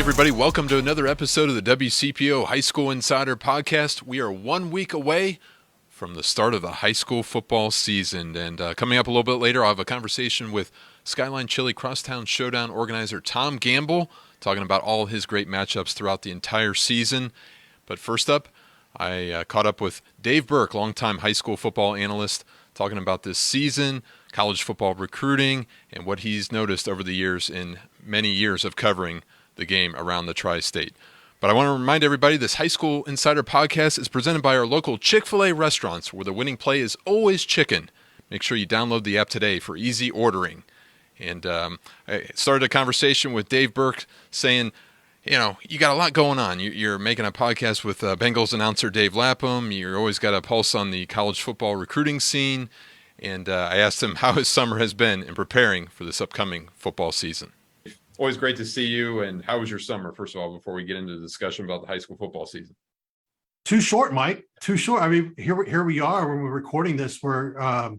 everybody. Welcome to another episode of the WCPO High School Insider podcast. We are 1 week away from the start of the high school football season. And coming up a little bit later, I'll have a conversation with Skyline Chili Crosstown Showdown organizer Tom Gamble, talking about all his great matchups throughout the entire season. But first up, I caught up with Dave Burke, longtime high school football analyst, talking about this season, college football recruiting, and what he's noticed over the years in many years of covering the game around the tri-state. But I want to remind everybody this High School Insider podcast is presented by our local Chick-fil-A restaurants, where the winning play is always chicken. Make sure you download the app today for easy ordering. And I started a conversation with Dave Burke saying, you know, you got a lot going on. You're making a podcast with Bengals announcer Dave Lapham. You're always got a pulse on the college football recruiting scene. And I asked him how his summer has been in preparing for this upcoming football season. Always great to see you. And how was your summer, first of all, before we get into the discussion about the high school football season? Too short, Mike. Too short. I mean, here we are when we're recording this. We're a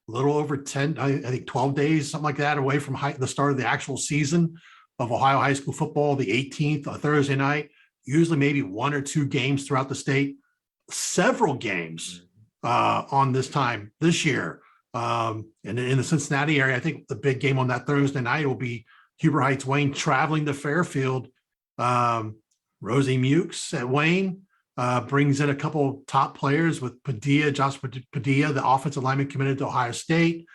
little over 10, I think 12 days, something like that, away from the start of the actual season of Ohio high school football, the 18th, a Thursday night, usually maybe one or two games throughout the state, several games on this time this year. And in the Cincinnati area, I think the big game on that Thursday night will be Huber Heights Wayne traveling to Fairfield. Rosie Mukes at Wayne brings in a couple top players with Josh Padilla, the offensive lineman committed to Ohio State.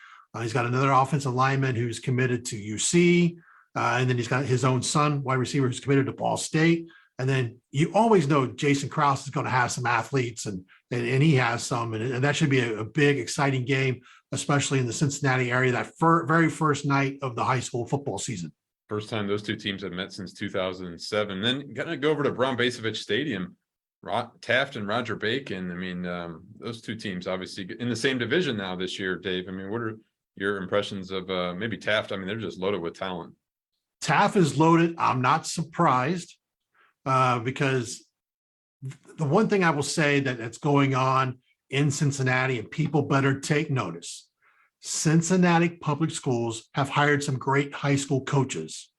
He's got another offensive lineman who's committed to UC. And then he's got his own son, wide receiver, who's committed to Ball State. And then you always know Jason Krause is going to have some athletes, and he has some. And that should be a big, exciting game, especially in the Cincinnati area, that very first night of the high school football season. First time those two teams have met since 2007. Then gonna go over to Brown Basovich Stadium. Taft and Roger Bacon. I mean, those two teams obviously in the same division now this year, Dave. I mean, what are your impressions of maybe Taft? I mean, they're just loaded with talent. Taft is loaded. I'm not surprised because the one thing I will say that's going on in Cincinnati, and people better take notice, Cincinnati public schools have hired some great high school coaches.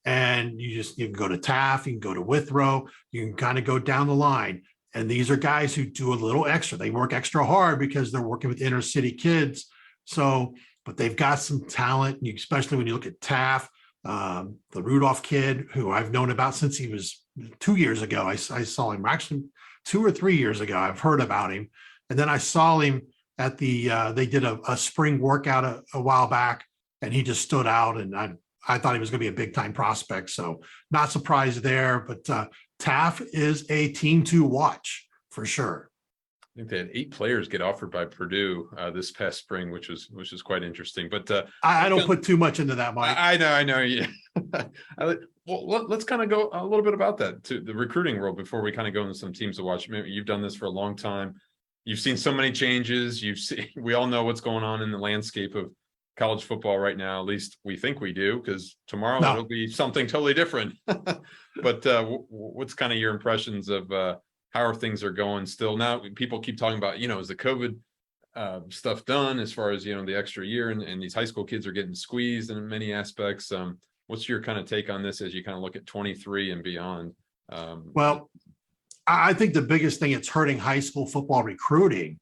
And you can go to Taft, you can go to Withrow, you can kind of go down the line. And these are guys who do a little extra. They work extra hard because they're working with inner city kids. So, but they've got some talent, especially when you look at Taft, the Rudolph kid, who I've known about since he was 2 years ago. I saw him actually 2 or 3 years ago. I've heard about him. And then I saw him at they did a spring workout a while back, and he just stood out. And I thought he was going to be a big time prospect. So not surprised there, but Taft is a team to watch for sure. I think they had 8 players get offered by Purdue this past spring, which was quite interesting. But I don't put too much into that, Mike. I know. Yeah. Well, let's kind of go a little bit about that to the recruiting world before we kind of go into some teams to watch. Maybe you've done this for a long time. You've seen so many changes. We all know what's going on in the landscape of college football right now. At least we think we do, because tomorrow it'll be something totally different. But what's kind of your impressions of how things are going still? Now people keep talking about, is the COVID stuff done as far as, the extra year and these high school kids are getting squeezed in many aspects. What's your kind of take on this as you kind of look at 23 and beyond? Well, I think the biggest thing that's hurting high school football recruiting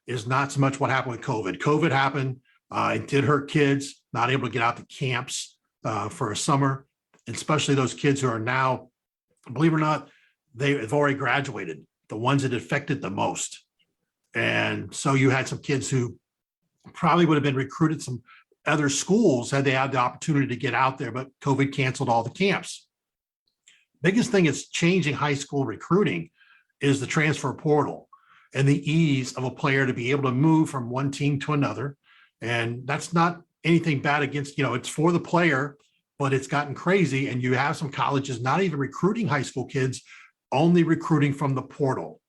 is not so much what happened with COVID. COVID happened. It did hurt kids, not able to get out to camps for a summer, especially those kids who are now, believe it or not, they've already graduated, the ones that affected the most. And so you had some kids who probably would have been recruited some other schools had they had the opportunity to get out there, but COVID canceled all the camps. Biggest thing that's changing high school recruiting is the transfer portal and the ease of a player to be able to move from one team to another. And that's not anything bad against, it's for the player, but it's gotten crazy. And you have some colleges not even recruiting high school kids, only recruiting from the portal.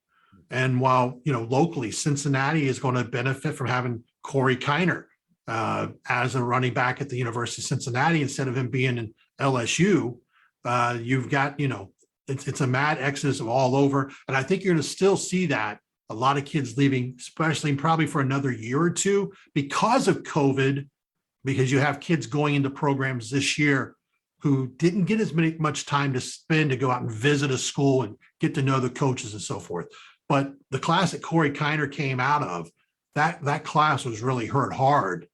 And while, locally, Cincinnati is going to benefit from having Corey Kiner as a running back at the University of Cincinnati, instead of him being in LSU, you've got, it's a mad exodus of all over. And I think you're going to still see that. A lot of kids leaving, especially probably for another year or two because of COVID, because you have kids going into programs this year who didn't get as much time to spend to go out and visit a school and get to know the coaches and so forth. But the class that Corey Kiner came out of, that class was really hurt hard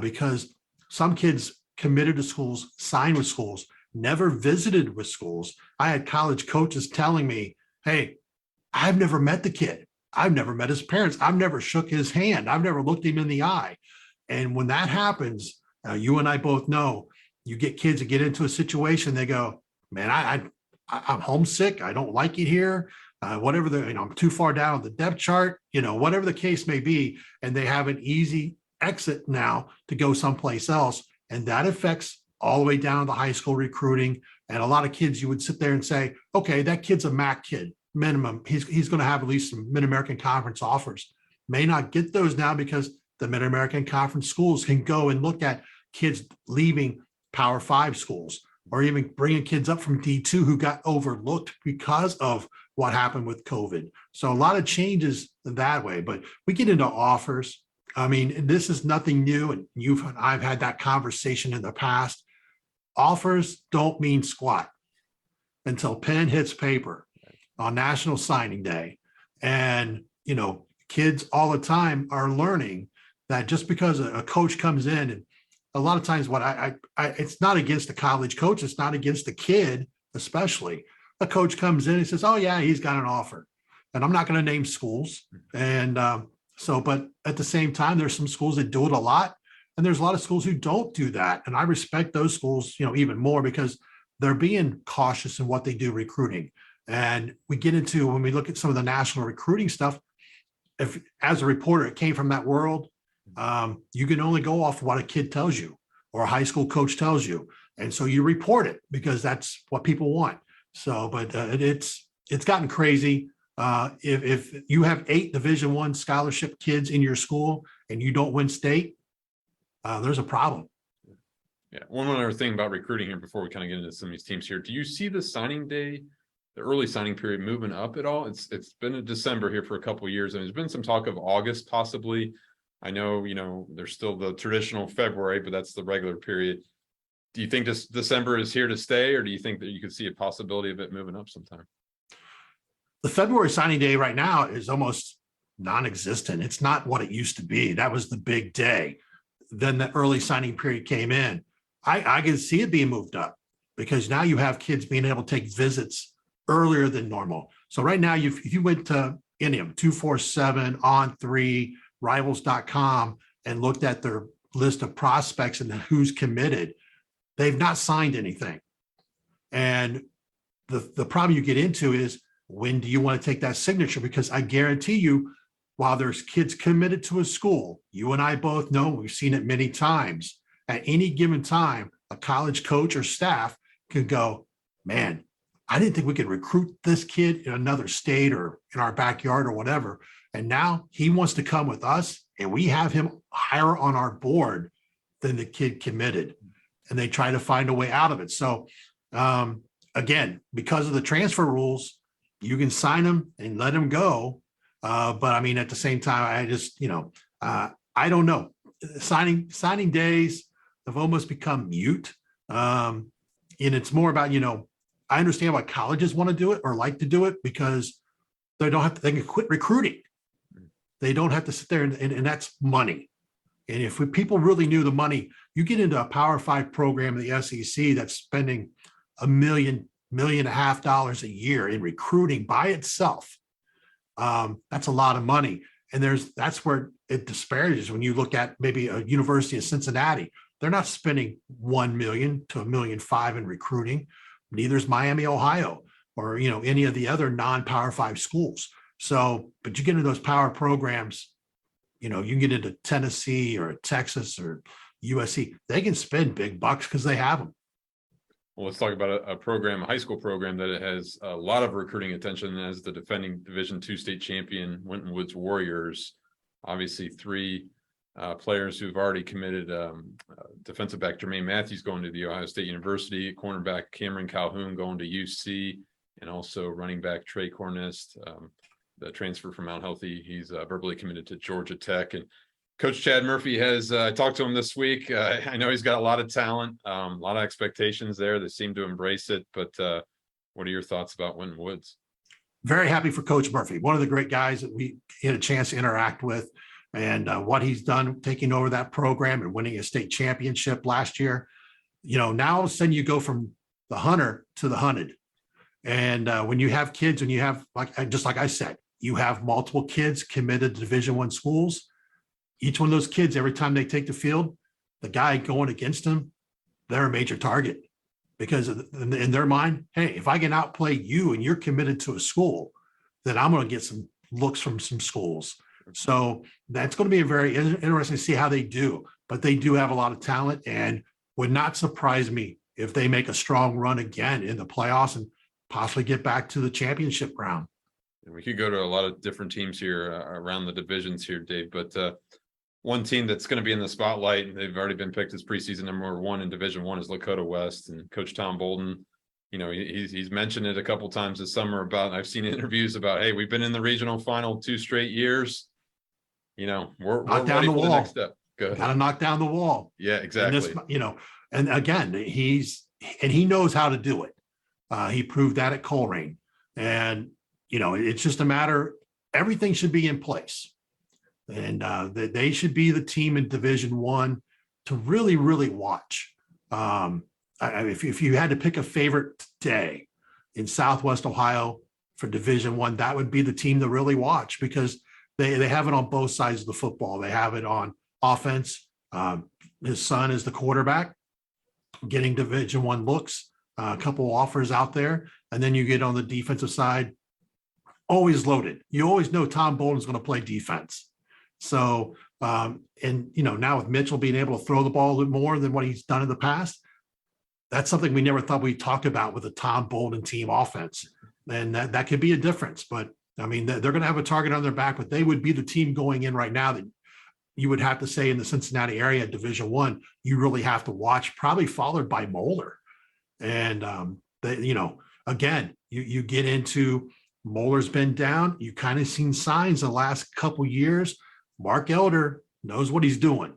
because some kids committed to schools, signed with schools, never visited with schools. I had college coaches telling me, hey, I've never met the kid. I've never met his parents. I've never shook his hand. I've never looked him in the eye. And when that happens, you and I both know, you get kids that get into a situation, they go, man, I'm homesick. I don't like it here. Whatever I'm too far down the depth chart, whatever the case may be. And they have an easy exit now to go someplace else. And that affects all the way down to high school recruiting. And a lot of kids, you would sit there and say, okay, that kid's a MAC kid, minimum. He's going to have at least some Mid-American Conference offers. May not get those now because the Mid-American Conference schools can go and look at kids leaving Power 5 schools, or even bringing kids up from D2 who got overlooked because of what happened with COVID. So a lot of changes that way, but we get into offers. I mean, this is nothing new, and I've had that conversation in the past. Offers don't mean squat until pen hits paper on National Signing Day. And, kids all the time are learning that just because a coach comes in, and a lot of times it's not against the college coach, it's not against the kid, especially. A coach comes in and says, oh yeah, he's got an offer. And I'm not going to name schools. And but at the same time, there's some schools that do it a lot. And there's a lot of schools who don't do that. And I respect those schools, even more because they're being cautious in what they do recruiting. And we get into, when we look at some of the national recruiting stuff, if as a reporter, it came from that world, you can only go off what a kid tells you or a high school coach tells you. And so you report it because that's what people want. So, but it's gotten crazy. If you have 8 Division I scholarship kids in your school and you don't win state, there's a problem. Yeah. One other thing about recruiting here before we kind of get into some of these teams here. Do you see the signing day, the early signing period moving up at all? It's been in December here for a couple of years, and there's been some talk of August possibly. I know, there's still the traditional February, but that's the regular period. Do you think this December is here to stay, or do you think that you could see a possibility of it moving up sometime? The February signing day right now is almost non-existent. It's not what it used to be. That was the big day. Then the early signing period came in. I can see it being moved up because now you have kids being able to take visits earlier than normal. So right now, if you went to any of them, 247, On3, Rivals.com, and looked at their list of prospects and who's committed, they've not signed anything. And the problem you get into is, when do you want to take that signature? Because I guarantee you, while there's kids committed to a school, you and I both know, we've seen it many times, at any given time, a college coach or staff could go, man, I didn't think we could recruit this kid in another state or in our backyard or whatever. And now he wants to come with us, and we have him higher on our board than the kid committed. And they try to find a way out of it. So again, because of the transfer rules, you can sign them and let them go. But I mean, at the same time, I just, I don't know. Signing days have almost become mute. And it's more about, I understand why colleges want to do it or like to do it because they can quit recruiting. They don't have to sit there and that's money. And if people really knew the money, you get into a Power 5 program in the SEC that's spending $1.5 million a year in recruiting by itself. That's a lot of money. And that's where it disparages when you look at maybe a University of Cincinnati. They're not spending $1 million to $1.5 million in recruiting. Neither is Miami, Ohio, or any of the other non-Power 5 schools. So, but you get into those power programs, you can get into Tennessee or Texas or USC. They can spend big bucks because they have them. Well, let's talk about a program, a high school program that has a lot of recruiting attention as the defending Division II state champion, Winton Woods Warriors. Obviously, 3 players who've already committed. Defensive back Jermaine Matthews going to the Ohio State University, cornerback Cameron Calhoun going to UC, and also running back Trey Cornest, the transfer from Mount Healthy. He's verbally committed to Georgia Tech. And Coach Chad Murphy has, I talked to him this week. I know he's got a lot of talent, a lot of expectations there. They seem to embrace it. But what are your thoughts about Winton Woods? Very happy for Coach Murphy, one of the great guys that we had a chance to interact with, and what he's done taking over that program and winning a state championship last year. Now all of a sudden you go from the hunter to the hunted. And when you have kids, and you have, just like I said, you have multiple kids committed to Division I schools. Each one of those kids, every time they take the field, the guy going against them, they're a major target, because in their mind, hey, if I can outplay you and you're committed to a school, then I'm going to get some looks from some schools. So that's going to be a very interesting to see how they do. But they do have a lot of talent, and would not surprise me if they make a strong run again in the playoffs and possibly get back to the championship round. We could go to a lot of different teams here around the divisions here, Dave, but one team that's going to be in the spotlight, and they've already been picked as preseason number 1 in Division I, is Lakota West. And Coach Tom Bolden, he's mentioned it a couple times this summer about, I've seen interviews about, hey, we've been in the regional final 2 straight years. We're ready for the next step. Got to knock down the wall. Yeah, exactly. And again, he knows how to do it. He proved that at Colerain. And, it's just a matter, everything should be in place. And they should be the team in Division I to really, really watch. If you had to pick a favorite today in Southwest Ohio for Division I, that would be the team to really watch, because they have it on both sides of the football. They have it on offense. His son is the quarterback, getting Division I looks, a couple offers out there. And then you get on the defensive side, always loaded. You always know Tom Bolden's going to play defense. So, now with Mitchell being able to throw the ball a little more than what he's done in the past, that's something we never thought we'd talk about with a Tom Bolden team offense. And that could be a difference. But I mean, they're going to have a target on their back, but they would be the team going in right now that you would have to say in the Cincinnati area, Division I, you really have to watch, probably followed by Moeller. And, again, you get into Moeller's been down. You kind of seen signs the last couple years. Mark Elder knows what he's doing.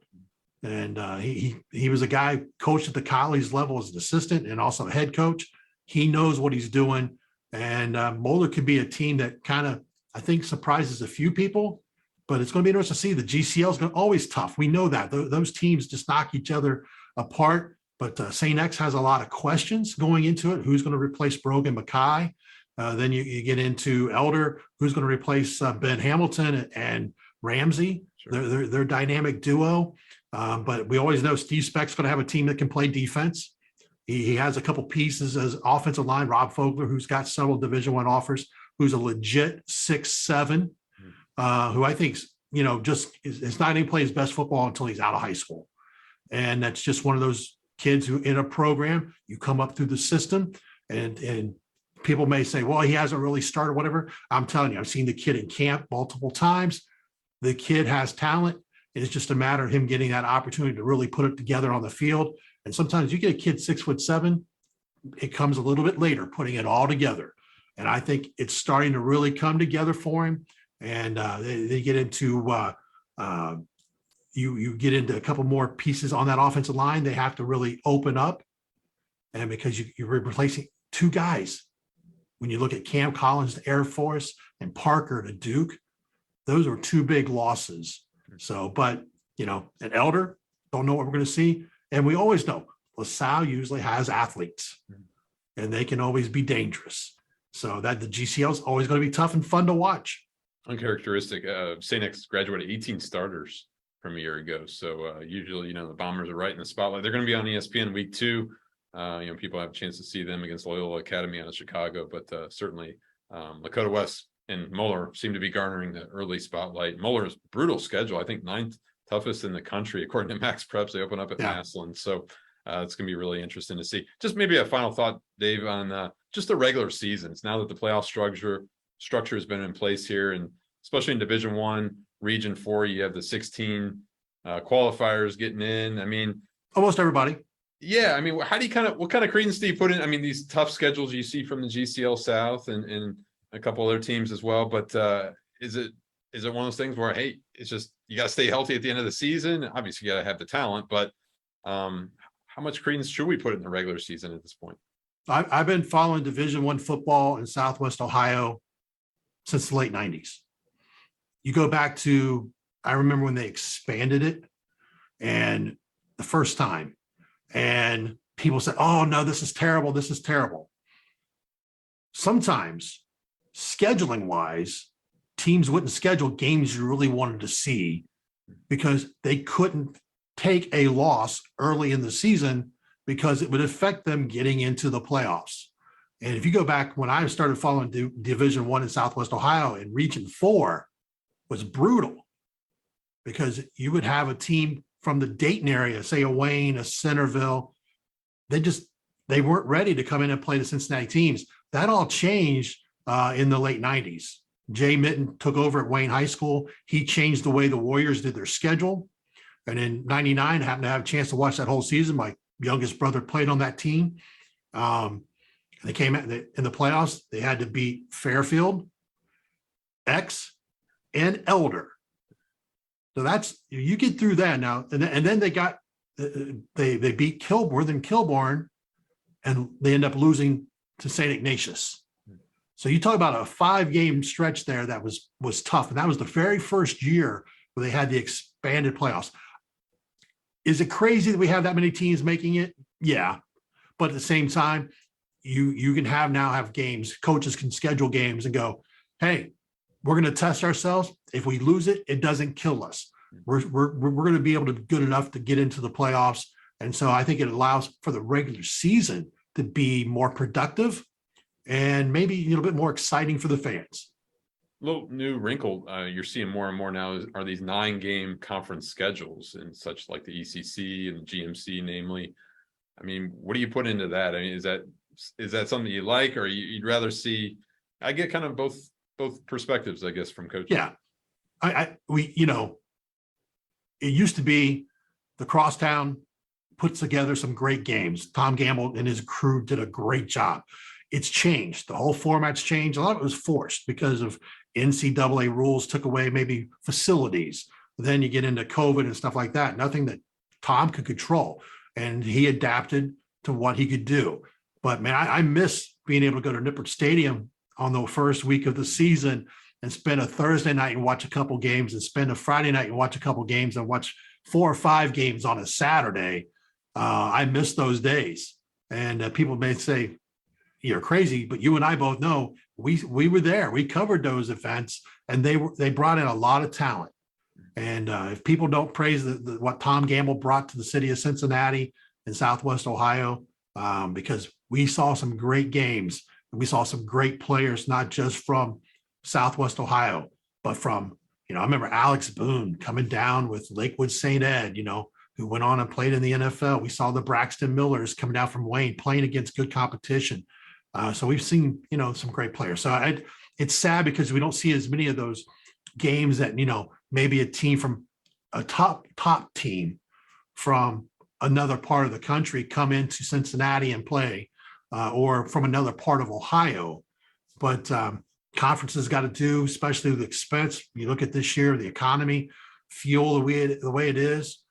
And he was a guy coached at the college level as an assistant and also a head coach. He knows what he's doing. And Moeller could be a team that kind of, I think, surprises a few people, but it's going to be interesting to see. The GCL is always tough. We know that. Those teams just knock each other apart. But St. X has a lot of questions going into it. Who's going to replace Brogan Mackay? Then you get into Elder, who's going to replace Ben Hamilton and Ramsey. Sure. They're dynamic duo. But we always know Steve Speck's going to have a team that can play defense. He has a couple pieces as offensive line. Rob Fogler, who's got several Division I offers, who's a legit 6'7", who I think just is not going to play his best football until he's out of high school. And that's just one of those kids who, in a program, you come up through the system, and people may say, well, he hasn't really started, whatever. I'm telling you, I've seen the kid in camp multiple times. The kid has talent. It's just a matter of him getting that opportunity to really put it together on the field. And sometimes you get a kid 6'7", it comes a little bit later, putting it all together. And I think it's starting to really come together for him. And they get into you get into a couple more pieces on that offensive line. They have to really open up, and because you're replacing 2 guys. When you look at Cam Collins to Air Force and Parker to Duke, those are 2 big losses. So, but an Elder, don't know what we're going to see. And we always know LaSalle usually has athletes, and they can always be dangerous. So that the GCL is always going to be tough and fun to watch. Uncharacteristic. St. X graduated 18 starters from a year ago. So usually, the Bombers are right in the spotlight. They're going to be on ESPN week 2. People have a chance to see them against Loyola Academy out of Chicago, but certainly Lakota West and Moeller seem to be garnering the early spotlight. Moeller's brutal schedule, I think 9th toughest in the country, according to Max Preps. They open up at Massillon. So it's going to be really interesting to see. Just maybe a final thought, Dave, on just the regular seasons. Now that the playoff structure has been in place here, and especially in Division I, Region 4, you have the 16 qualifiers getting in. I mean, almost everybody. Yeah, I mean, how do you what kind of credence do you put in? I mean, these tough schedules you see from the GCL South and a couple other teams as well, but is it is it one of those things where, hey, it's just you got to stay healthy at the end of the season? Obviously, you got to have the talent, but how much credence should we put in the regular season at this point? I've been following Division I football in Southwest Ohio since the late 90s. You go back to, I remember when they expanded it and the first time, and people said, oh no, this is terrible. This is terrible. Sometimes scheduling wise, teams wouldn't schedule games you really wanted to see because they couldn't take a loss early in the season because it would affect them getting into the playoffs. And if you go back when I started following Division I in Southwest Ohio, and Region 4 was brutal because you would have a team from the Dayton area, say a Wayne, a Centerville, they weren't ready to come in and play the Cincinnati teams. That all changed in the late 90s. Jay Mitten took over at Wayne High School. He changed the way the Warriors did their schedule. And in 99, I happened to have a chance to watch that whole season. My youngest brother played on that team. They came in the playoffs. They had to beat Fairfield, X, and Elder. So that's, you get through that now. And then they beat Kilbourne, and they end up losing to St. Ignatius. So you talk about a 5-game stretch there that was tough. And that was the very first year where they had the expanded playoffs. Is it crazy that we have that many teams making it? Yeah. But at the same time, you can have games, coaches can schedule games and go, hey, we're going to test ourselves. If we lose it, it doesn't kill us. We're going to be able to be good enough to get into the playoffs. And so I think it allows for the regular season to be more productive and maybe a little bit more exciting for the fans. Little new wrinkle you're seeing more and more now are these 9-game conference schedules and such, like the ECC and GMC, namely. I mean, what do you put into that? I mean, is that something you like, or you'd rather see? I get kind of both perspectives, I guess, from coaches. Yeah, it used to be the Crosstown puts together some great games. Tom Gamble and his crew did a great job. It's changed. The whole format's changed. A lot of it was forced because of NCAA rules took away maybe facilities. Then you get into COVID and stuff like that. Nothing that Tom could control. And he adapted to what he could do. But man, I miss being able to go to Nippert Stadium on the first week of the season and spend a Thursday night and watch a couple games, and spend a Friday night and watch a couple games, and watch 4 or 5 games on a Saturday. I miss those days. And people may say, you're crazy, but you and I both know we were there. We covered those events, and they brought in a lot of talent. And if people don't praise what Tom Gamble brought to the city of Cincinnati and Southwest Ohio, because we saw some great games, and we saw some great players, not just from Southwest Ohio, but from, I remember Alex Boone coming down with Lakewood St. Ed, who went on and played in the NFL. We saw the Braxton Millers coming down from Wayne playing against good competition. So we've seen, some great players. So it's sad because we don't see as many of those games that, maybe a team from a top team from another part of the country come into Cincinnati and play, or from another part of Ohio. But conferences got to do, especially with expense. You look at this year, the economy, fuel, the way it is.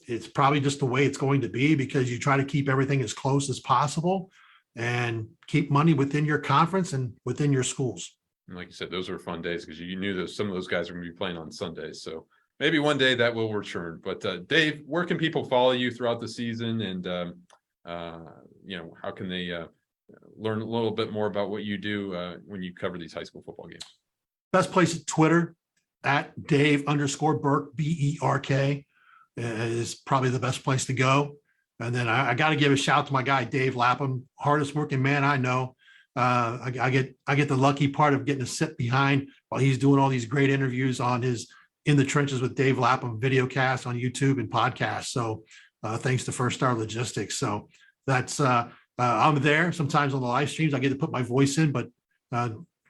It's probably just the way it's going to be, because you try to keep everything as close as possible and keep money within your conference and within your schools. And like you said, those were fun days because you knew that some of those guys were going to be playing on Sundays. So maybe one day that will return. But Dave, where can people follow you throughout the season? And, how can they learn a little bit more about what you do when you cover these high school football games? Best place is Twitter at Dave_Burke, BERK is probably the best place to go. And then I got to give a shout to my guy, Dave Lapham, hardest working man I know. I get the lucky part of getting to sit behind while he's doing all these great interviews on his In the Trenches with Dave Lapham video cast on YouTube and podcast. So thanks to First Star Logistics. So that's I'm there sometimes on the live streams. I get to put my voice in, but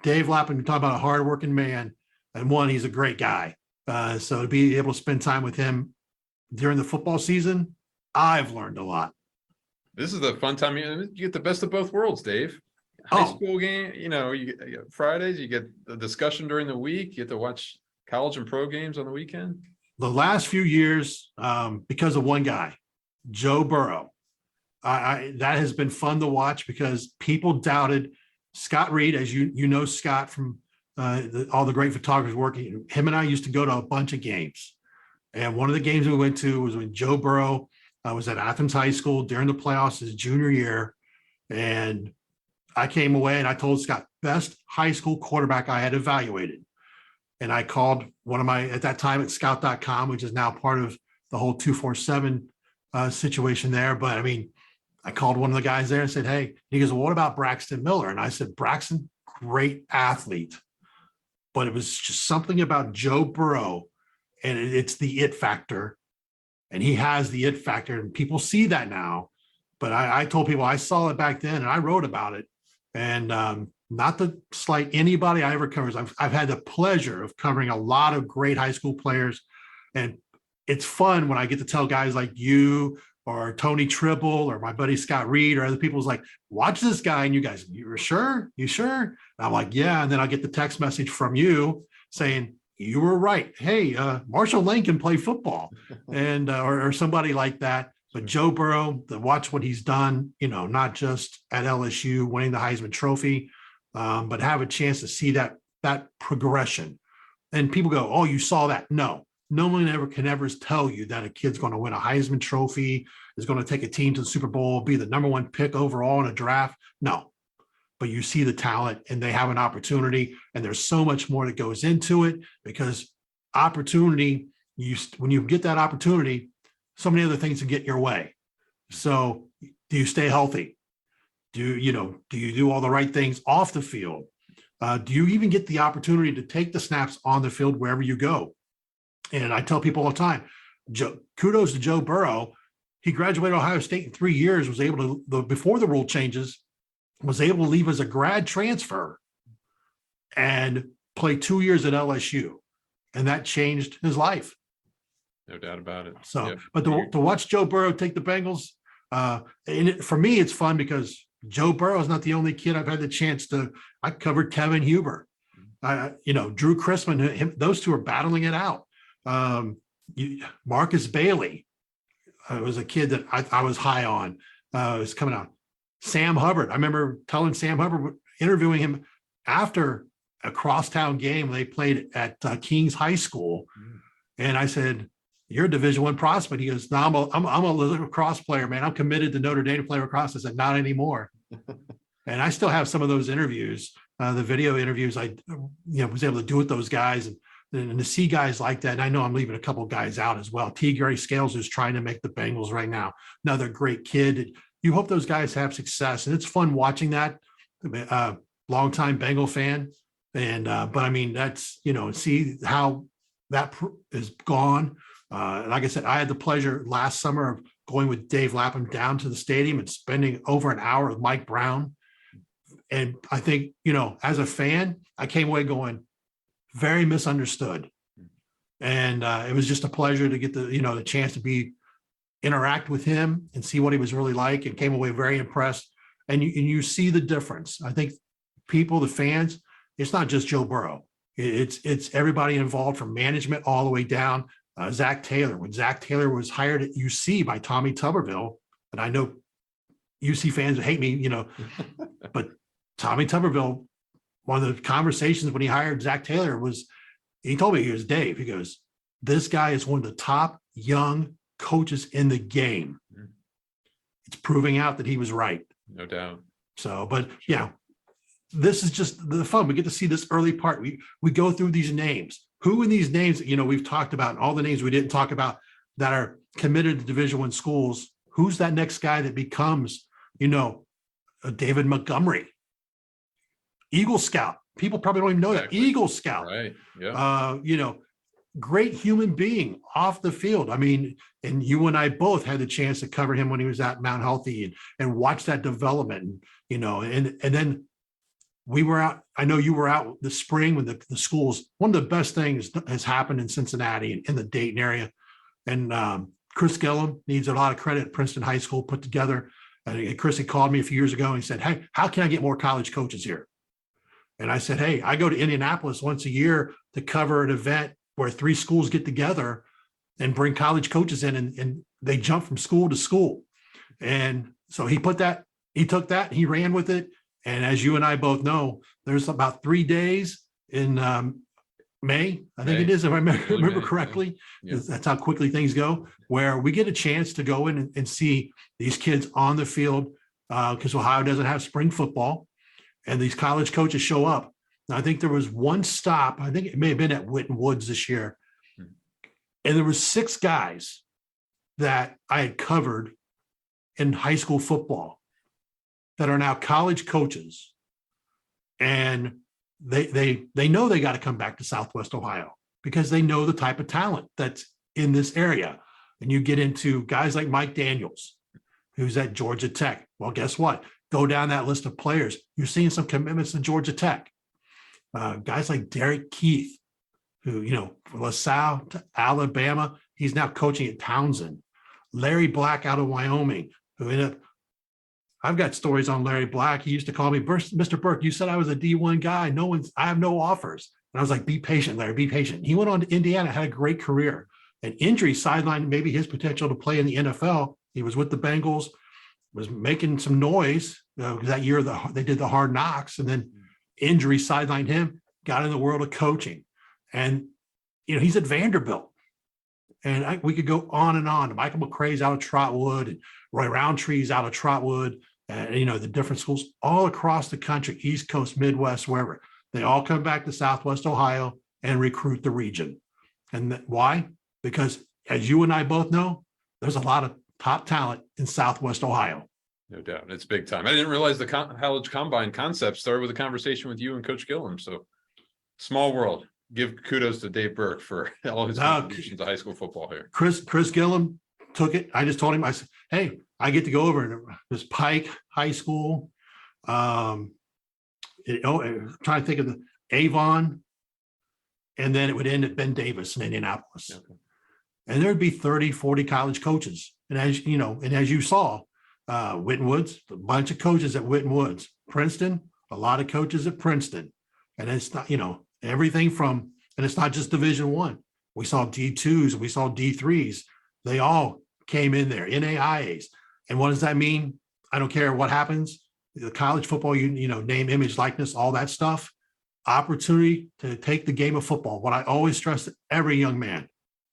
Dave Lapham, you talk about a hardworking man, and he's a great guy. So to be able to spend time with him during the football season, I've learned a lot. This is the fun time. You get the best of both worlds, Dave. high Oh, school game, you get Fridays, you get the discussion during the week, you get to watch college and pro games on the weekend. the last few years, because of one guy, Joe Burrow, that has been fun to watch because people doubted Scott Reed, as you know Scott from all the great photographers working. Him and I used to go to a bunch of games, and one of the games we went to was when Joe Burrow was at Athens High School during the playoffs his junior year, and I came away and I told Scott, best high school quarterback I had evaluated. And I called one of my, at that time at scout.com, which is now part of the whole 247 situation there. But I mean, I called one of the guys there and said, hey, he goes, well, what about Braxton Miller? And I said, Braxton, great athlete. But it was just something about Joe Burrow, and it's the it factor. And he has the it factor, and people see that now. But I told people I saw it back then, and I wrote about it. And not to slight anybody I ever covers. I've had the pleasure of covering a lot of great high school players. And it's fun when I get to tell guys like you or Tony Tribble or my buddy Scott Reed or other people's like, watch this guy. And you guys, you're sure? You sure? And I'm like, yeah. And then I'll get the text message from you saying, you were right. Hey, Marshall Lane can play football and or somebody like that. But Joe Burrow, to watch what he's done, not just at LSU winning the Heisman Trophy, but have a chance to see that progression. And people go, oh, you saw that. No one can ever tell you that a kid's going to win a Heisman Trophy, is going to take a team to the Super Bowl, be the number one pick overall in a draft. No, but you see the talent and they have an opportunity. And there's so much more that goes into it because opportunity, when you get that opportunity, so many other things to get your way. So do you stay healthy? Do you do all the right things off the field? Do you even get the opportunity to take the snaps on the field wherever you go? And I tell people all the time, kudos to Joe Burrow. He graduated Ohio State in 3 years, was able to, before the rule changes, was able to leave as a grad transfer and play 2 years at LSU. And that changed his life. No doubt about it. So, yep. But to watch Joe Burrow take the Bengals, for me, it's fun because Joe Burrow is not the only kid I've had the chance to. I covered Kevin Huber, Drew Chrisman. Those two are battling it out. Marcus Bailey was a kid that I was high on. Was coming out. Sam Hubbard. I remember telling Sam Hubbard, interviewing him after a Crosstown game they played at Kings High School, and I said, you're a Division I prospect. He goes, no, I'm a lacrosse player, man. I'm committed to Notre Dame to play lacrosse. I said, not anymore. And I still have some of those interviews, the video interviews I was able to do with those guys and to see guys like that. And I know I'm leaving a couple of guys out as well. T. Gary Scales is trying to make the Bengals right now. Another great kid. You hope those guys have success. And it's fun watching that. Longtime Bengal fan. And, but I mean, that's, see how that is gone. Like I said, I had the pleasure last summer of going with Dave Lapham down to the stadium and spending over an hour with Mike Brown. And I think, as a fan, I came away going, very misunderstood. And it was just a pleasure to get the chance to interact with him and see what he was really like, and came away very impressed. And you see the difference. I think people, the fans, it's not just Joe Burrow. It's everybody involved from management all the way down. Zach Taylor, when Zach Taylor was hired at UC by Tommy Tuberville, and I know UC fans hate me, but Tommy Tuberville, one of the conversations when he hired Zach Taylor was, he told me, he goes, Dave, he goes, this guy is one of the top young coaches in the game. It's proving out that he was right. No doubt. So, but yeah, this is just the fun. We get to see this early part. We go through these names. Who in these names, we've talked about, and all the names we didn't talk about that are committed to Division I schools, who's that next guy that becomes, a David Montgomery, Eagle Scout? People probably don't even know that. Eagle Scout. Right. Yeah. Great human being off the field. I mean, and you and I both had the chance to cover him when he was at Mount Healthy and watch that development, and then we were out. I know you were out this spring with the schools. One of the best things has happened in Cincinnati and in the Dayton area. And Chris Gillum needs a lot of credit. Princeton High School put together And Chris had called me a few years ago and he said, "Hey, how can I get more college coaches here?" And I said, "Hey, I go to Indianapolis once a year to cover an event where 3 schools get together and bring college coaches in, and they jump from school to school." And so he took that, he ran with it. And as you and I both know, there's about 3 days in May, I think it is, if I remember correctly. Yeah. That's how quickly things go, where we get a chance to go in and see these kids on the field, because Ohio doesn't have spring football, and these college coaches show up. Now, I think there was one stop, I think it may have been at Witten Woods this year, and there was 6 guys that I had covered in high school football that are now college coaches, and they know they got to come back to Southwest Ohio because they know the type of talent that's in this area. And you get into guys like Mike Daniels, who's at Georgia Tech. Well, guess what? Go down that list of players. You're seeing some commitments to Georgia Tech. Guys like Derek Keith, who, from LaSalle to Alabama, he's now coaching at Townsend. Larry Black out of Wyoming, who ended up, I've got stories on Larry Black. He used to call me, "Mr. Burke, you said I was a D1 guy. I have no offers." And I was like, "Be patient, Larry, be patient." He went on to Indiana, had a great career. An injury sidelined maybe his potential to play in the NFL. He was with the Bengals, was making some noise that year. They did the Hard Knocks, and then injury sidelined him, got in the world of coaching. And, he's at Vanderbilt. And we could go on and on. Michael McCrae's out of Trotwood, and Roy Roundtree's out of Trotwood, and, the different schools all across the country, East Coast, Midwest, wherever. They all come back to Southwest Ohio and recruit the region. And why? Because as you and I both know, there's a lot of top talent in Southwest Ohio. No doubt. It's big time. I didn't realize the college combine concept started with a conversation with you and Coach Gillum. So small world. Give kudos to Dave Berk for all his contributions to high school football here. Chris Gillum took it. I just told him, I said, "Hey, I get to go over to this Pike High School. I'm trying to think of the Avon, and then it would end at Ben Davis in Indianapolis." Okay. And there'd be 30, 40 college coaches. And as you saw, Witten Woods, a bunch of coaches at Witten Woods. Princeton, a lot of coaches at Princeton. And it's not, everything from, and it's not just Division I. We saw D2s, we saw D3s. They all came in there, NAIAs. And what does that mean? I don't care what happens. The college football, name, image, likeness, all that stuff. Opportunity to take the game of football. What I always stress to every young man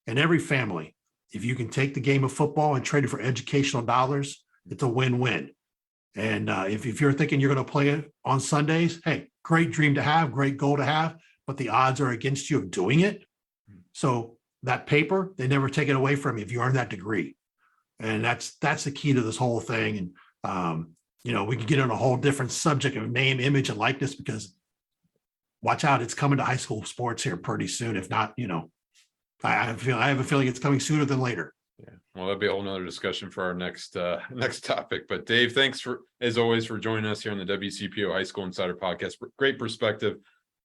and every family, if you can take the game of football and trade it for educational dollars, it's a win-win. And if you're thinking you're going to play it on Sundays, hey, great dream to have, great goal to have, but the odds are against you of doing it. So that paper, they never take it away from you if you earn that degree. And that's the key to this whole thing. And, we can get on a whole different subject of name, image, and likeness, because watch out, it's coming to high school sports here pretty soon. If not, I have a feeling it's coming sooner than later. Yeah. Well, that'd be a whole nother discussion for our next topic. But Dave, thanks as always for joining us here on the WCPO High School Insider podcast. Great perspective.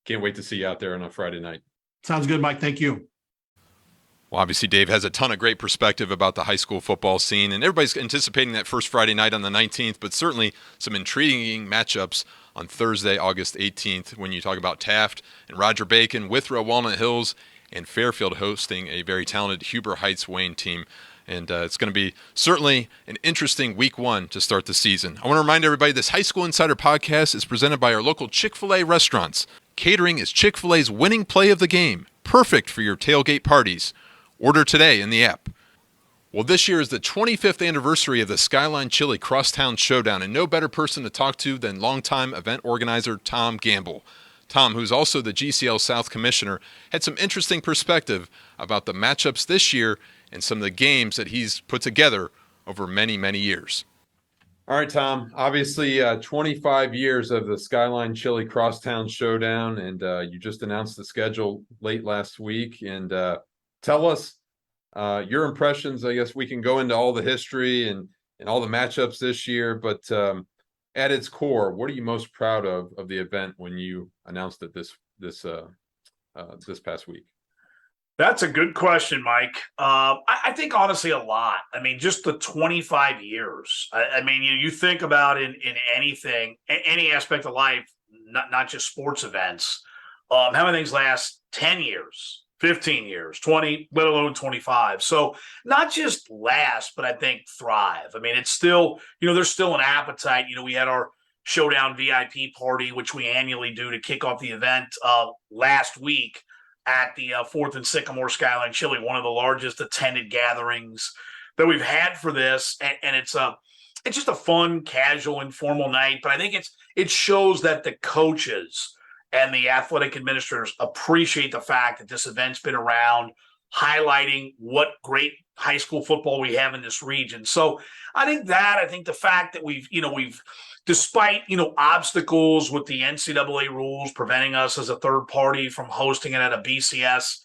Can't wait to see you out there on a Friday night. Sounds good, Mike. Thank you. Well, obviously, Dave has a ton of great perspective about the high school football scene, and everybody's anticipating that first Friday night on the 19th, but certainly some intriguing matchups on Thursday, August 18th, when you talk about Taft and Roger Bacon, Withrow, Walnut Hills, and Fairfield hosting a very talented Huber Heights Wayne team. And it's going to be certainly an interesting week 1 to start the season. I want to remind everybody this High School Insider podcast is presented by our local Chick-fil-A restaurants. Catering is Chick-fil-A's winning play of the game, perfect for your tailgate parties. Order today in the app. Well, this year is the 25th anniversary of the Skyline Chili Crosstown Showdown, and no better person to talk to than longtime event organizer Tom Gamble. Tom, who's also the GCL South Commissioner, had some interesting perspective about the matchups this year and some of the games that he's put together over many, many years. All right, Tom, obviously 25 years of the Skyline Chili Crosstown Showdown, and you just announced the schedule late last week. And tell us your impressions. I guess we can go into all the history and all the matchups this year, but at its core, what are you most proud of the event when you announced it this past week? That's a good question, Mike. I think honestly a lot. I mean, just the 25 years. I mean, you think about in anything, any aspect of life, not just sports events. How many things last 10 years, 15 years, 20, let alone 25? So not just last, but I think thrive. I mean, it's still, there's still an appetite. We had our Showdown VIP party, which we annually do to kick off the event last week at the 4th and Sycamore Skyline Chili, one of the largest attended gatherings that we've had for this. And it's just a fun, casual, informal night. But I think it shows that the coaches and the athletic administrators appreciate the fact that this event's been around, highlighting what great high school football we have in this region. So I think the fact that we've despite, obstacles with the NCAA rules preventing us as a third party from hosting it at a BCS,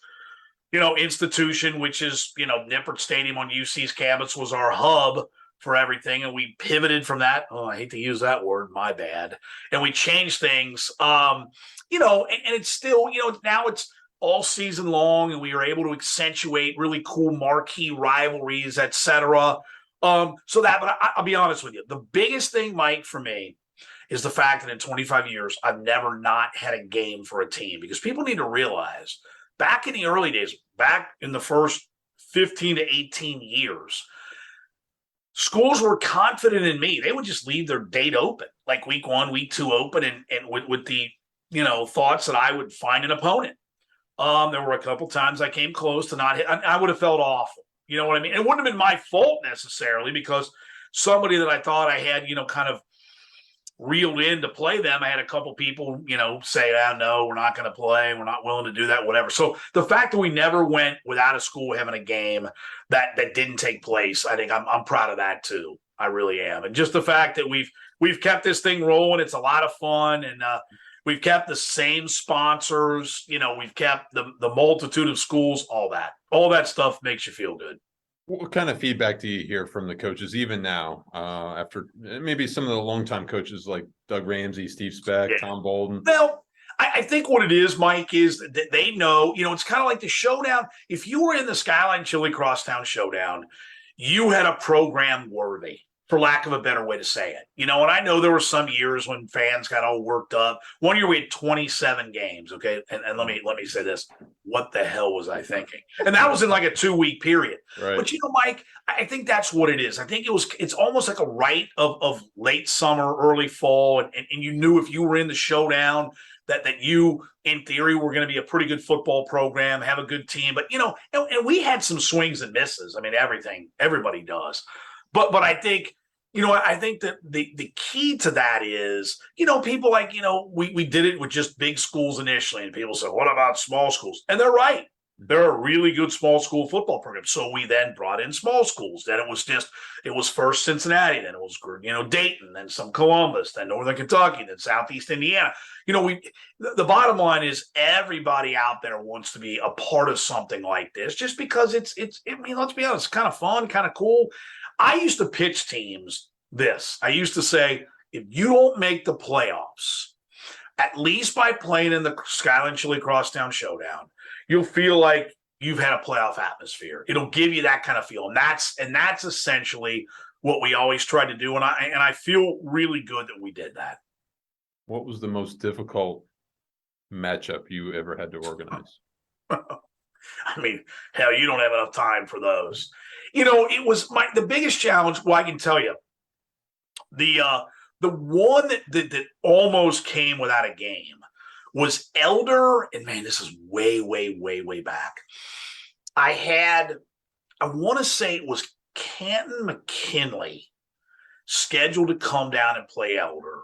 institution, which is, Nippert Stadium on UC's campus was our hub for everything. And we pivoted from that. Oh, I hate to use that word. My bad. And we changed things, and it's still, now it's all season long and we are able to accentuate really cool marquee rivalries, et cetera. But I'll be honest with you. The biggest thing, Mike, for me is the fact that in 25 years, I've never not had a game for a team, because people need to realize back in the early days, back in the first 15 to 18 years, schools were confident in me. They would just leave their date open, like week 1, week 2 open, and with the, thoughts that I would find an opponent. There were a couple times I came close to not hit. I would have felt awful. You know what I mean? It wouldn't have been my fault necessarily, because somebody that I thought I had, kind of reeled in to play them, I had a couple people, say, no, we're not going to play. We're not willing to do that, whatever. So the fact that we never went without a school having a game that didn't take place, I think I'm proud of that too. I really am. And just the fact that we've kept this thing rolling. It's a lot of fun. And we've kept the same sponsors, we've kept the multitude of schools, all that stuff makes you feel good. What kind of feedback do you hear from the coaches, even now, after maybe some of the longtime coaches like Doug Ramsey, Steve Speck, yeah, Tom Bolden? Well, I think what it is, Mike, is that they know, it's kind of like the Showdown. If you were in the Skyline Chili Crosstown Showdown, you had a program worthy, for lack of a better way to say it. And I know there were some years when fans got all worked up. One year we had 27 games, okay? And let me say this. What the hell was I thinking? And that was in like a 2-week period. Right. But, Mike, I think that's what it is. I think it's almost like a rite of late summer, early fall. And you knew if you were in the Showdown that you, in theory, were going to be a pretty good football program, have a good team. But, and we had some swings and misses. I mean, everybody does. But I think, I think that the key to that is, people like, we did it with just big schools initially, and people say, what about small schools? And they're right. There are really good small school football programs. So we then brought in small schools. Then it was first Cincinnati, then it was, Dayton, then some Columbus, then Northern Kentucky, then Southeast Indiana. The bottom line is everybody out there wants to be a part of something like this, just because it's let's be honest, it's kind of fun, kind of cool. I used to pitch teams this. I used to say, if you don't make the playoffs, at least by playing in the Skyline Chili Crosstown Showdown, you'll feel like you've had a playoff atmosphere. It'll give you that kind of feel. And that's essentially what we always try to do. And I feel really good that we did that. What was the most difficult matchup you ever had to organize? I mean, hell, you don't have enough time for those. It was the biggest challenge. Well, I can tell you, the one that almost came without a game was Elder. And man, this is way, way, way, way back. I want to say it was Canton McKinley scheduled to come down and play Elder.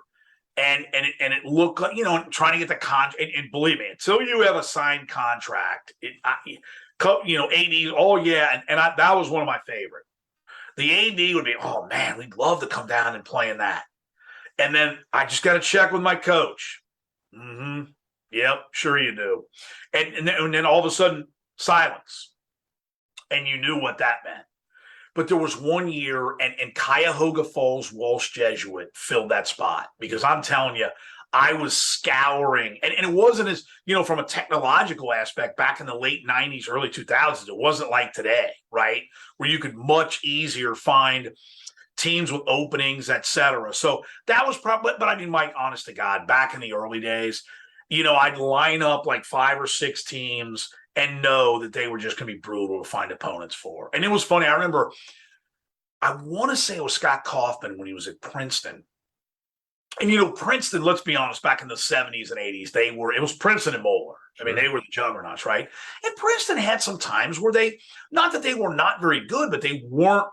And it looked like, trying to get the contract. And believe me, until you have a signed contract, AD, oh yeah, and that was one of my favorite. The AD would be, oh man, we'd love to come down and play in that. And then I just got to check with my coach. Mm-hmm. Yep, sure you do. And then all of a sudden, silence. And you knew what that meant. But there was one year, and Cuyahoga Falls Walsh Jesuit filled that spot, because I'm telling you, I was scouring, and it wasn't as, from a technological aspect back in the late 90s, early 2000s, it wasn't like today, right? Where you could much easier find teams with openings, et cetera. So that was probably, but I mean, Mike, honest to God, back in the early days, I'd line up like 5 or 6 teams and know that they were just going to be brutal to find opponents for. And it was funny. I remember, I want to say it was Scott Kaufman when he was at Princeton. And, Princeton, let's be honest, back in the 70s and 80s, it was Princeton and Moeller. I mean, they were the juggernauts, right? And Princeton had some times where not that they were not very good, but they weren't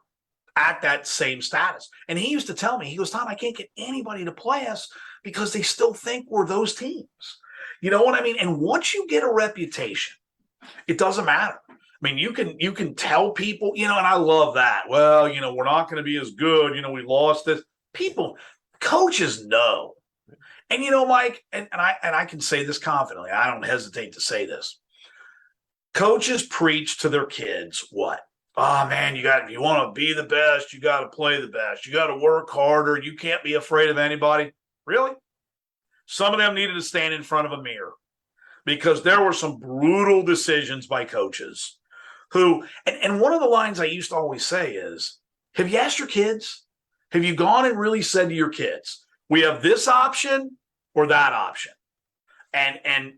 at that same status. And he used to tell me, he goes, Tom, I can't get anybody to play us because they still think we're those teams. You know what I mean? And once you get a reputation, it doesn't matter. I mean, you can tell people, and I love that. Well, we're not going to be as good. We lost this. Coaches know. And Mike, and I can say this confidently. I don't hesitate to say this. Coaches preach to their kids what? Oh man, if you want to be the best, you got to play the best. You got to work harder. You can't be afraid of anybody. Really? Some of them needed to stand in front of a mirror because there were some brutal decisions by coaches who, and one of the lines I used to always say is, have you asked your kids? Have you gone and really said to your kids, we have this option or that option? And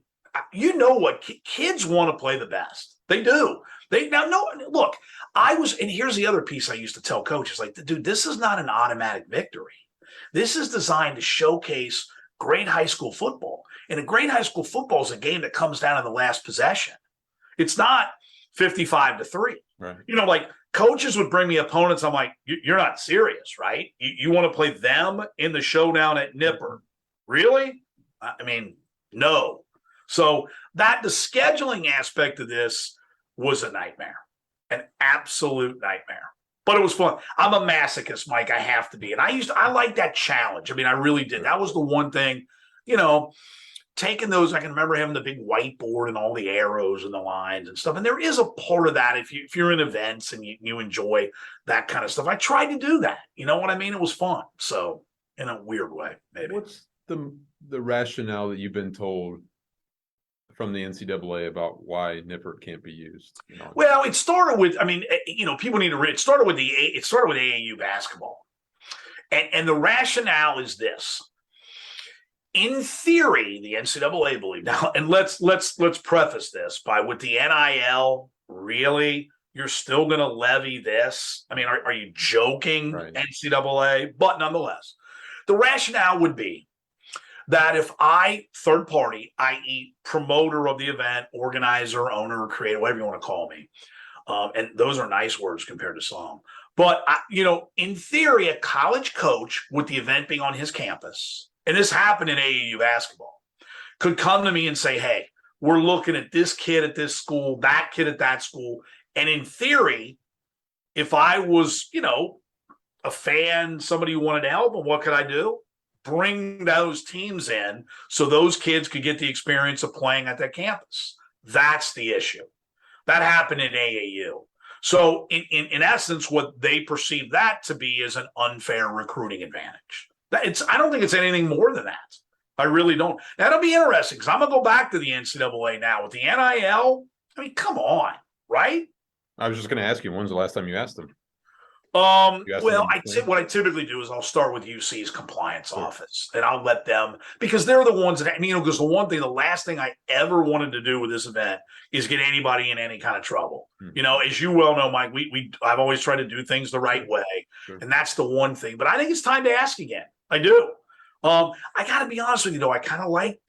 what? Kids want to play the best. They do. Look, and here's the other piece I used to tell coaches, like, dude, this is not an automatic victory. This is designed to showcase great high school football. And a great high school football is a game that comes down to the last possession. It's not 55-3. Right. Like coaches would bring me opponents. I'm like, you're not serious, right? You want to play them in the showdown at Nipper. Really? I mean, no. So the scheduling aspect of this was a nightmare, an absolute nightmare. But it was fun. I'm a masochist, Mike. I have to be. And I like that challenge. I mean, I really did. That was the one thing, taking those. I can remember having the big whiteboard and all the arrows and the lines and stuff. And there is a part of that if you're in events and you enjoy that kind of stuff. I tried to do that. You know what I mean? It was fun. So in a weird way, maybe. What's the rationale that you've been told from the NCAA about why Nippert can't be used? Well, it started with, people need to read. It started with AAU basketball, and the rationale is this. In theory, the NCAA believed now, and let's preface this by with the NIL. Really, you're still going to levy this? I mean, are you joking, right? NCAA? But nonetheless, the rationale would be that if third party, i.e. promoter of the event, organizer, owner, creator, whatever you want to call me, and those are nice words compared to some, but, in theory, a college coach with the event being on his campus, and this happened in AAU basketball, could come to me and say, hey, we're looking at this kid at this school, that kid at that school, and in theory, if I was, a fan, somebody who wanted to help them, what could I do? Bring those teams in so those kids could get the experience of playing at that campus. That's the issue. That happened in AAU. So in essence, what they perceive that to be is an unfair recruiting advantage. I don't think it's anything more than that. I really don't. That'll be interesting because I'm going to go back to the NCAA now with the NIL. I mean, come on, right? I was just going to ask you, when's the last time you asked them? Well, what I typically do is I'll start with UC's compliance office, and I'll let them, because they're the ones that, because the last thing I ever wanted to do with this event is get anybody in any kind of trouble. As you well know, Mike, I've always tried to do things the right way, and that's the one thing. But I think it's time to ask again. I do. I got to be honest with you, though. I kind of like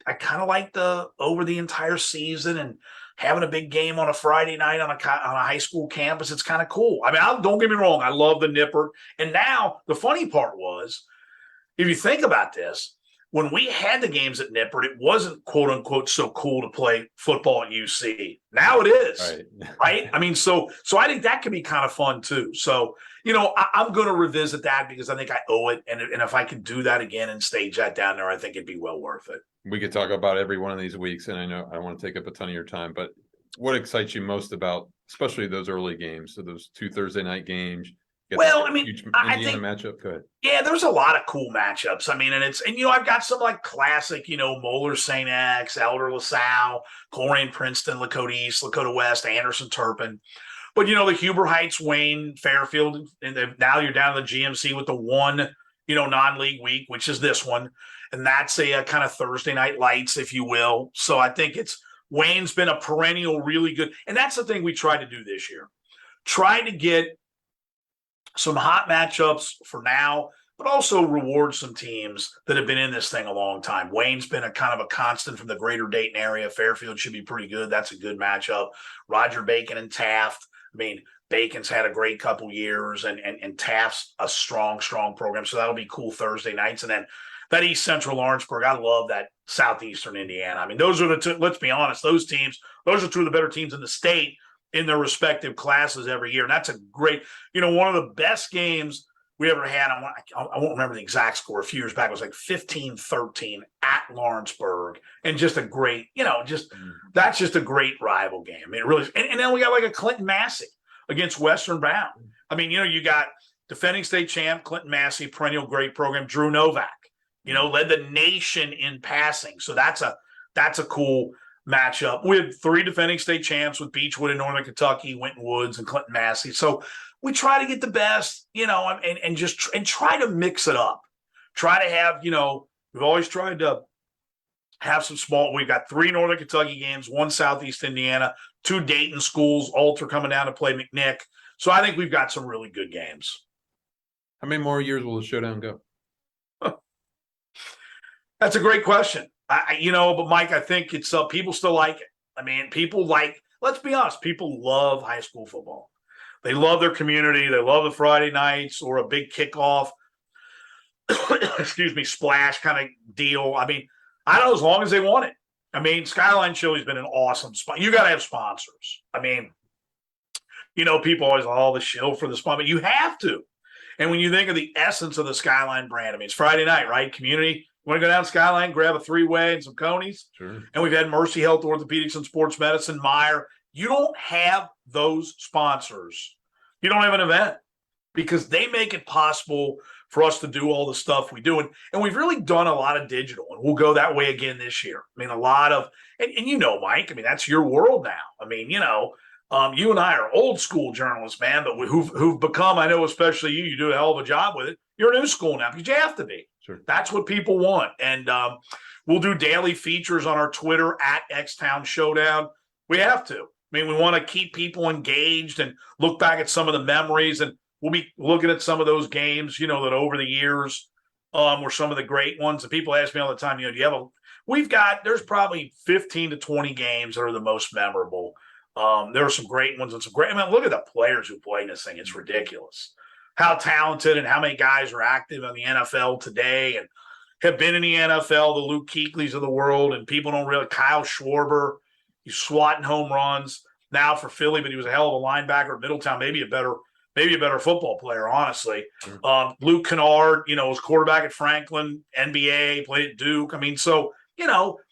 over the entire season and having a big game on a Friday night on a high school campus. It's kind of cool. I mean, don't get me wrong. I love the Nippert. And now the funny part was, if you think about this, when we had the games at Nippert, it wasn't quote unquote so cool to play football at UC. Now it is, right? I mean, so I think that could be kind of fun too. So, I'm going to revisit that because I think I owe it. And if I could do that again and stage that down there, I think it'd be well worth it. We could talk about every one of these weeks, and I know I don't want to take up a ton of your time, but what excites you most about, especially those early games, so those 2 Thursday night games, Well, I mean, huge I Indiana think matchup. Go ahead. yeah, there's a lot of cool matchups. I mean, I've got some like classic, Moeller St. X, Elder LaSalle, Coleraine Princeton, Lakota East, Lakota West, Anderson Turpin. But the Huber Heights, Wayne, Fairfield, and now you're down to the GMC with the one, non-league week, which is this one, and that's a kind of Thursday night lights, if you will. So I think Wayne's been a perennial, really good, and that's the thing we tried to do this year. Try to get some hot matchups for now, but also reward some teams that have been in this thing a long time. Wayne's been a kind of a constant from the greater Dayton area. Fairfield should be pretty good. That's a good matchup. Roger Bacon and Taft. I mean, Bacon's had a great couple years, and Taft's a strong program. So that'll be cool Thursday nights. And then that East Central Lawrenceburg, I love that Southeastern Indiana. I mean, those are the two, let's be honest, those are two of the better teams in the state in their respective classes every year. And that's a great, one of the best games we ever had. I won't remember the exact score. A few years back, it was like 15-13 at Lawrenceburg. And just a great, that's just a great rival game. I mean, it really is. And then we got like a Clinton Massey against Western Bound. I mean, you got defending state champ Clinton Massey, perennial great program, Drew Novak, led the nation in passing. So that's a cool matchup. We have 3 defending state champs with Beechwood in Northern Kentucky, Winton Woods, and Clinton Massey. So we try to get the best, and try to mix it up. Try to have, we've always tried to have some small. We've got 3 Northern Kentucky games, 1 Southeast Indiana, 2 Dayton schools. Alter coming down to play McNick. So I think we've got some really good games. How many more years will the Showdown go? That's a great question. But Mike, I think it's people still like it. I mean, let's be honest, people love high school football. They love their community. They love the Friday nights or a big kickoff, splash kind of deal. I mean, I don't know, as long as they want it. I mean, Skyline Chili's been an awesome spot. You got to have sponsors. I mean, people always, the shill for the spot, but you have to. And when you think of the essence of the Skyline brand, I mean, it's Friday night, right? Community. You want to go down Skyline, grab a 3-way and some conies? Sure. And we've had Mercy Health, Orthopedics and Sports Medicine, Meyer. You don't have those sponsors. You don't have an event because they make it possible for us to do all the stuff we do. And we've really done a lot of digital, and we'll go that way again this year. I mean, a lot of, and Mike, I mean, that's your world now. I mean, you and I are old school journalists, man, but who've become, I know, especially you do a hell of a job with it. You're new school now because you have to be. Sure. That's what people want. And we'll do daily features on our Twitter at Xtown Showdown. We have to. I mean, we want to keep people engaged and look back at some of the memories. And we'll be looking at some of those games, that over the years were some of the great ones. And people ask me all the time, do you have there's probably 15 to 20 games that are the most memorable. There are some great ones and look at the players who play in this thing. It's ridiculous how talented and how many guys are active in the NFL today and have been in the NFL, the Luke Kuechly's of the world, and people don't really. Kyle Schwarber, he's swatting home runs now for Philly, but he was a hell of a linebacker at Middletown, maybe a better football player, honestly. Sure. Luke Kennard, was quarterback at Franklin, NBA, played at Duke. I mean, so,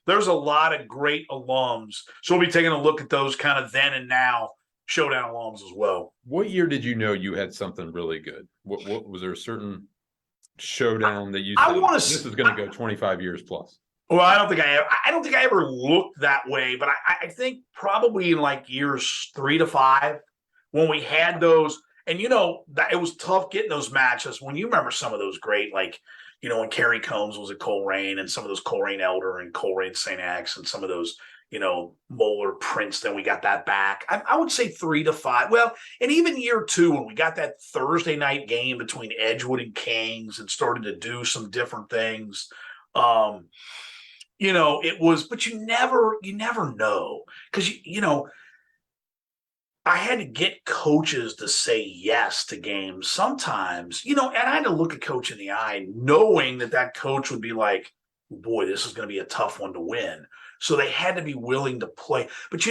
there's a lot of great alums. So we'll be taking a look at those kind of then and now Showdown alums as well. What year did you know you had something really good? What was there a certain Showdown that you said, this is going to go 25 years plus? Well, I don't think I ever looked that way, but I think probably in like years 3 to 5 when we had those, and that it was tough getting those matches. When you remember some of those great, like, when Kerry Combs was at Coleraine and some of those Coleraine Elder and Coleraine St. X and some of those, Moeller Princeton, we got that back. I would say 3 to 5. Well, and even year 2 when we got that Thursday night game between Edgewood and Kings and started to do some different things. It was, but you never know because I had to get coaches to say yes to games sometimes, and I had to look a coach in the eye knowing that coach would be like, boy, this is going to be a tough one to win. So they had to be willing to play. But,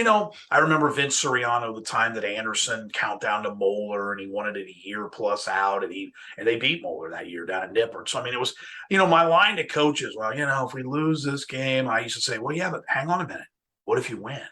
I remember Vince Soriano, the time that Anderson countdown to Moeller, and he wanted it a year plus out, and they beat Moeller that year down at Nippert. So, I mean, it was, my line to coaches, well, if we lose this game, I used to say, well, yeah, but hang on a minute. What if you win?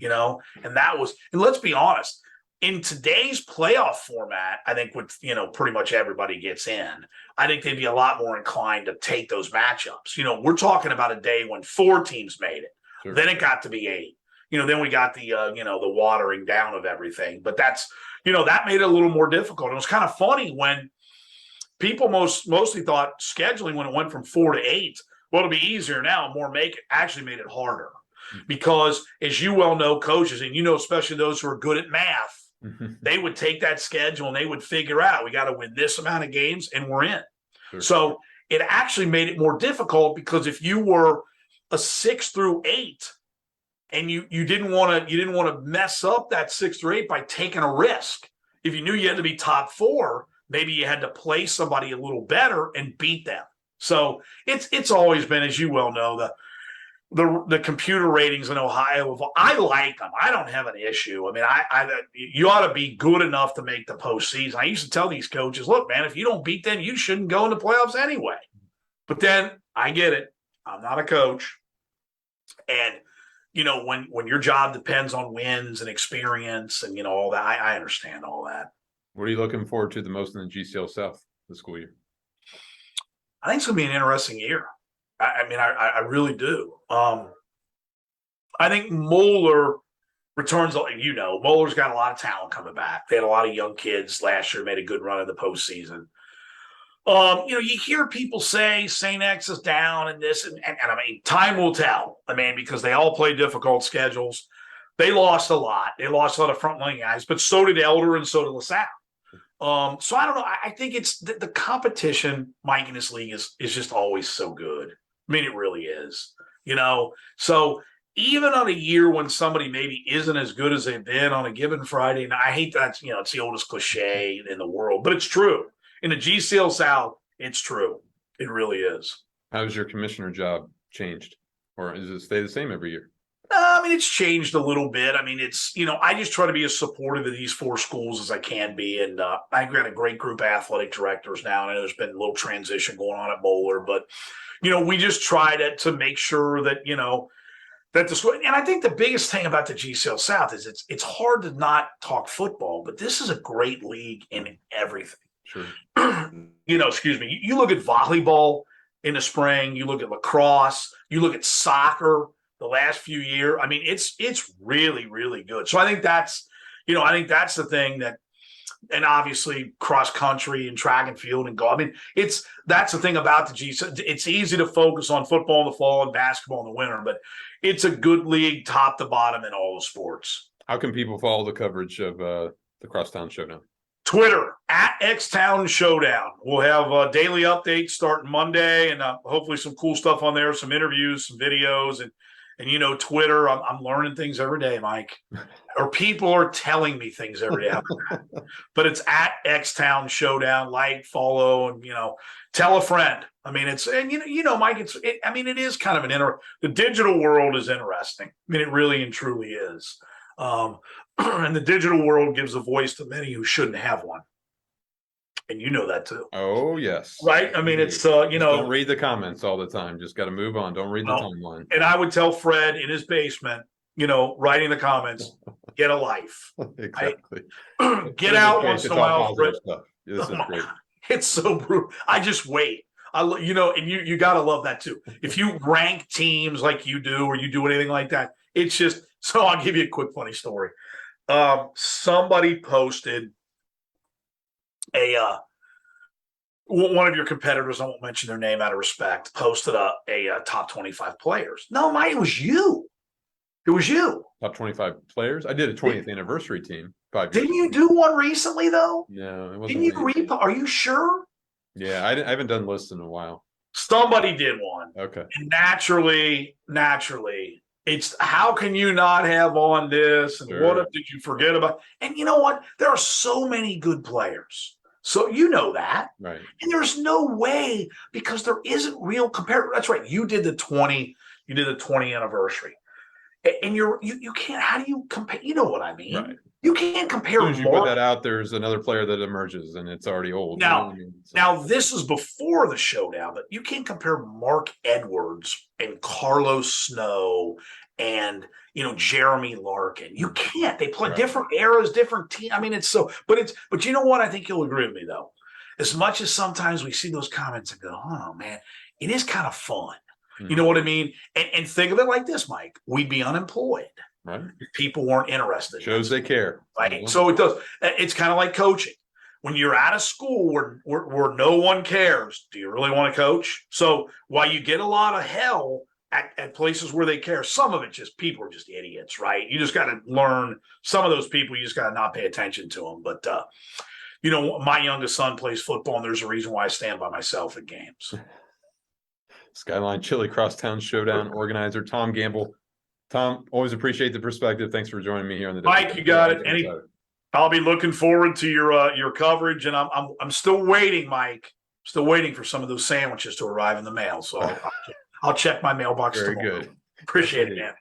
And that was, and let's be honest, in today's playoff format, I think with, pretty much everybody gets in, I think they'd be a lot more inclined to take those matchups. We're talking about a day when 4 teams made it. Sure. Then it got to be 8. Then we got the, the watering down of everything. But that's, that made it a little more difficult. It was kind of funny when people mostly thought scheduling when it went from 4 to 8, well, it'll be easier now, actually made it harder. Because as you well know, coaches, and especially those who are good at math, they would take that schedule and they would figure out we got to win this amount of games and we're in. Sure. So it actually made it more difficult because if you were a 6 through 8 and you didn't want to mess up that 6 through 8 by taking a risk. If you knew you had to be top 4, maybe you had to play somebody a little better and beat them. So it's always been, as you well know, the computer ratings in Ohio. I like them. I don't have an issue. I mean, you ought to be good enough to make the postseason. I used to tell these coaches, look, man, if you don't beat them, you shouldn't go in the playoffs anyway. But then I get it. I'm not a coach. And, when your job depends on wins and experience and, all that, I understand all that. What are you looking forward to the most in the GCL South this school year? I think it's going to be an interesting year. I really do. I think Moeller returns. Moeller's got a lot of talent coming back. They had a lot of young kids last year, made a good run in the postseason. You hear people say St. X is down and this, and I mean, time will tell. Because they all play difficult schedules. They lost a lot. They lost a lot of frontline guys, but so did Elder and so did LaSalle. So I don't know. I think it's the competition, Mike, in this league is just always so good. It really is. So even on a year when somebody maybe isn't as good as they've been on a given Friday, and I hate that, it's the oldest cliche in the world, but it's true. In the GCL South, it's true. It really is. How's your commissioner job changed? Or does it stay the same every year? It's changed a little bit. It's, I just try to be as supportive of these 4 schools as I can be. And I've got a great group of athletic directors now. And there's been a little transition going on at Moeller. But, we just try to make sure that, that the school. And I think the biggest thing about the GCL South is it's hard to not talk football, but this is a great league in everything. Sure. Excuse me. You look at volleyball in the spring, you look at lacrosse, you look at soccer the last few years. It's really, really good. So I think that's the thing that, and obviously cross country and track and field and golf. That's the thing about the GCL. It's easy to focus on football in the fall and basketball in the winter, but it's a good league top to bottom in all the sports. How can people follow the coverage of the Crosstown Showdown? Twitter at Xtown Showdown. We'll have daily updates starting Monday, and hopefully some cool stuff on there, some interviews, some videos, and Twitter. I'm learning things every day, Mike. Or people are telling me things every day. But it's at Xtown Showdown. Like, follow, and tell a friend. Mike. It is kind of the digital world is interesting. It really and truly is. And the digital world gives a voice to many who shouldn't have one. And you know that too. Oh, yes. Right? It's, don't read the comments all the time. Just got to move on. Don't read the timeline. And I would tell Fred in his basement, writing the comments, get a life. Exactly. Get out once in a while, Fred. This is great. It's so brutal. I just wait. And you got to love that too. If you rank teams like you do, or you do anything like that, it's just, so I'll give you a quick funny story. Somebody posted one of your competitors, I won't mention their name out of respect, posted a top 25 players. No, Mike, it was you. It was you. Top 25 players? I did a 20th anniversary team 5 years Didn't you do one recently, though? No, it wasn't. Didn't you are you sure? Yeah, I haven't done lists in a while. Somebody did one. Okay. And naturally, it's how can you not have on this? And Sure. What if did you forget about? And you know what? There are so many good players. So you know that. Right. And there's no way, because there isn't real comparison. That's right. You did the 20 anniversary. And you can't, how do you compare? You know what I mean? Right. You can't compare. As soon as you put that out, there's another player that emerges and it's already old. Now, So, now this is before the showdown, but you can't compare Mark Edwards and Carlos Snow and Jeremy Larkin. You can't. They play different eras, different team. I mean, but you know what? I think you'll agree with me though. As much as sometimes we see those comments and go, oh man, it is kind of fun. You know what I mean? And think of it like this, Mike. We'd be unemployed. Right. If people weren't interested. Shows they care. Right. So it does. It's kind of like coaching. When you're at a school where no one cares, do you really want to coach? So while you get a lot of hell at places where they care, some of it just people are just idiots, right? You just got to learn some of those people. You just got to not pay attention to them. But, my youngest son plays football, and there's a reason why I stand by myself at games. Skyline Chili Crosstown Showdown organizer Tom Gamble. Tom, always appreciate the perspective. Thanks for joining me here on the Mike. You got it. I'll be looking forward to your coverage, and I'm still waiting, Mike. Still waiting for some of those sandwiches to arrive in the mail. So I'll check my mailbox Very tomorrow. good. Appreciate it, man.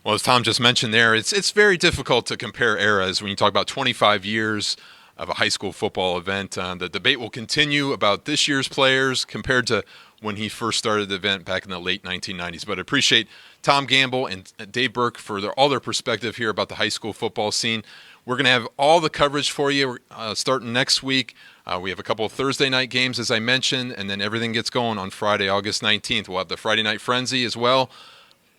Well, as Tom just mentioned there, it's very difficult to compare eras when you talk about 25 years of a high school football event. The debate will continue about this year's players compared to when he first started the event back in the late 1990s. But I appreciate Tom Gamble and Dave Burke for all their perspective here about the high school football scene. We're going to have all the coverage for you starting next week. We have a couple of Thursday night games, as I mentioned, and then everything gets going on Friday, August 19th. We'll have the Friday Night Frenzy as well.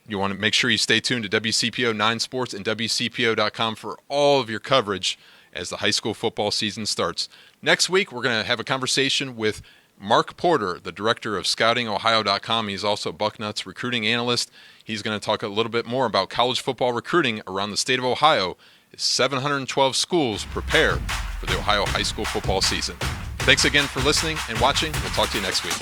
You want to make sure you stay tuned to WCPO 9 Sports and WCPO.com for all of your coverage as the high school football season starts. Next week, we're going to have a conversation with Mark Porter, the director of ScoutingOhio.com. He's also Bucknuts recruiting analyst. He's going to talk a little bit more about college football recruiting around the state of Ohio as 712 schools prepare for the Ohio high school football season. Thanks again for listening and watching. We'll talk to you next week.